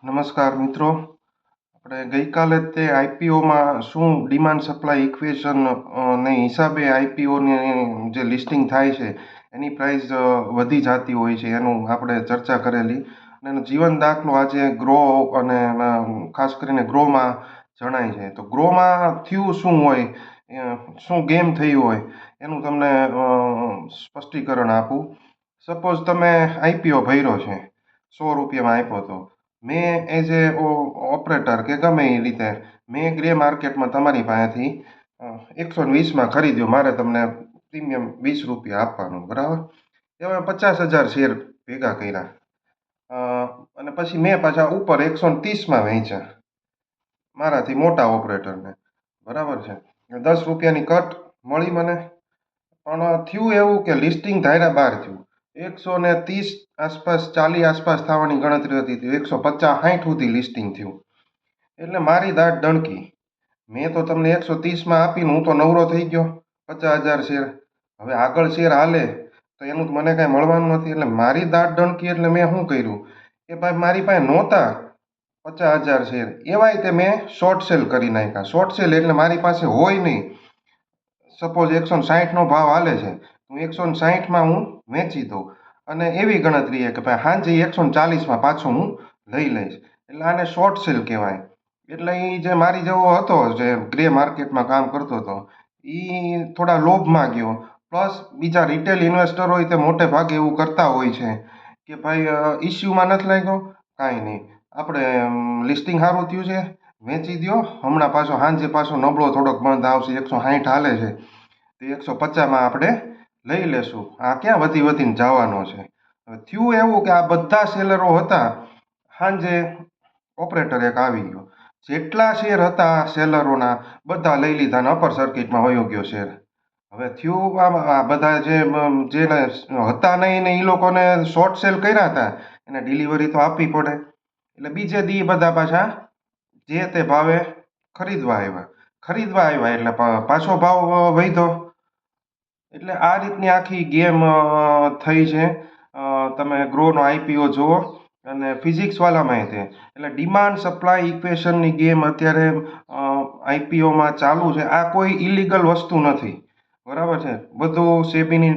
નમસ્કાર મિત્રો. આપણે ગઈકાલે જ તે આઈપીઓમાં શું ડિમાન્ડ સપ્લાય ઇક્વેશન ને હિસાબે આઈપીઓની જે લિસ્ટિંગ થાય છે એની પ્રાઇસ વધી જતી હોય છે એનું આપણે ચર્ચા કરેલી. અને એનો જીવન દાખલો આજે ગ્રો અને ખાસ કરીને ગ્રોમાં જણાય છે. તો ગ્રોમાં થયું શું હોય, શું ગેમ થઈ હોય એનું તમને સ્પષ્ટીકરણ આપું. સપોઝ તમે આઈપીઓ ભર્યો છે, 100 રૂપિયામાં આપ્યો હતો. મેં એઝ એ ઓપરેટર કે ગમે એ રીતે મેં ગ્રે માર્કેટમાં તમારી પાસેથી 120માં ખરીદ્યો. મારે તમને પ્રીમિયમ 20 રૂપિયા આપવાનું, બરાબર. એમાં 50,000 શેર ભેગા કર્યા અને પછી મેં પાછા ઉપર 130માં વેચ્યા મારાથી મોટા ઓપરેટરને, બરાબર છે. 10 રૂપિયાની કટ મળી મને. પણ થયું એવું કે લિસ્ટિંગ ધાર્યા બહાર થયું. 130 આસપાસ, 40 આસપાસ થવાની ગણતરી હતી. 150 60 સુધી લિસ્ટિંગ થયું. એટલે મારી દાઢ ડણકી. મેં તો તમને 130માં આપીને હું તો નવરો થઈ ગયો. 50,000 શેર. હવે આગળ શેર હાલે તો એનું તો મને કાંઈ મળવાનું નથી. એટલે મારી દાઢ ડણકી. એટલે મેં શું કર્યું કે ભાઈ મારી પાસે નહોતા 50,000 શેર, એવાય તે મેં શોર્ટ સેલ કરી નાખ્યા. શોર્ટ સેલ એટલે મારી પાસે હોય નહીં. સપોઝ 160નો ભાવ હાલે છે, હું 160માં હું વેચી દઉં અને એવી ગણતરી છે કે ભાઈ સાંજે 140માં પાછો હું લઈ લઈશ. એટલે આને શોર્ટ સેલ કહેવાય. એટલે એ જે મારી જેવો હતો, જે ગ્રે માર્કેટમાં કામ કરતો હતો, એ થોડા લોભમાં ગયો. પ્લસ બીજા રિટેલ ઇન્વેસ્ટર હોય તે મોટે ભાગે એવું કરતા હોય છે કે ભાઈ ઇસ્યુમાં નથી લાગ્યો, કાંઈ નહીં, આપણે લિસ્ટિંગ સારું થયું છે, વેચી દો, હમણાં પાછો સાંજે પાછો નબળો થોડોક બંધ આવશે, 160 હાલે છે તો 150માં આપણે લઈ લેશું. આ ક્યાં વધી વધીને જવાનો છે. હવે થયું એવું કે આ બધા સેલરો હતા. સાંજે ઓપરેટર એક આવી ગયો, જેટલા શેર હતા સેલરોના બધા લઈ લીધા અને અપર સર્કિટમાં વયો ગયો શેર. હવે થયું આ બધા જેને હતા નહીં ને એ લોકોને શોર્ટ સેલ કર્યા હતા એને ડિલિવરી તો આપવી પડે. એટલે બીજે દી બધા પાછા જે તે ભાવે ખરીદવા આવ્યા એટલે પાછો ભાવ વધ્યો. એટલે આ રીતની આખી ગેમ થઈ છે. તમે ગ્રોનો આઈપીઓ જુઓ અને ફિઝિક્સવાળામાં તે એટલે ડિમાન્ડ સપ્લાય ઇક્વેશનની ગેમ અત્યારે આઈપીઓમાં ચાલુ છે. આ કોઈ ઇલીગલ વસ્તુ નથી, બરાબર છે. બધું સેબીની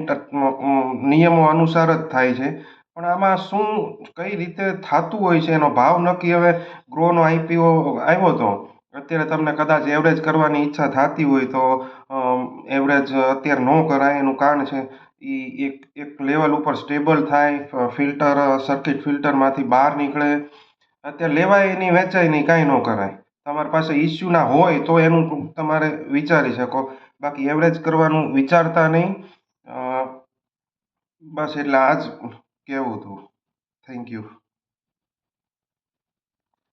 નિયમો અનુસાર જ થાય છે. પણ આમાં શું કઈ રીતે થતું હોય છે એનો ભાવ નક્કી. હવે ગ્રોનો આઈપીઓ આવ્યો હતો, અત્યારે તમને કદાચ એવરેજ કરવાની ઈચ્છા થતી હોય તો એવરેજ અત્યારે ન કરાય. એનું કારણ છે એ એક લેવલ ઉપર સ્ટેબલ થાય, ફિલ્ટર સર્કિટ ફિલ્ટરમાંથી બહાર નીકળે. અત્યારે લેવાય નહીં, વેચાય નહીં, કાંઈ ન કરાય. તમારી પાસે ઇસ્યુ ના હોય તો એનું તમારે વિચારી શકો, બાકી એવરેજ કરવાનું વિચારતા નહીં. બસ એટલે આ જ કહેવું હતું. Thank you.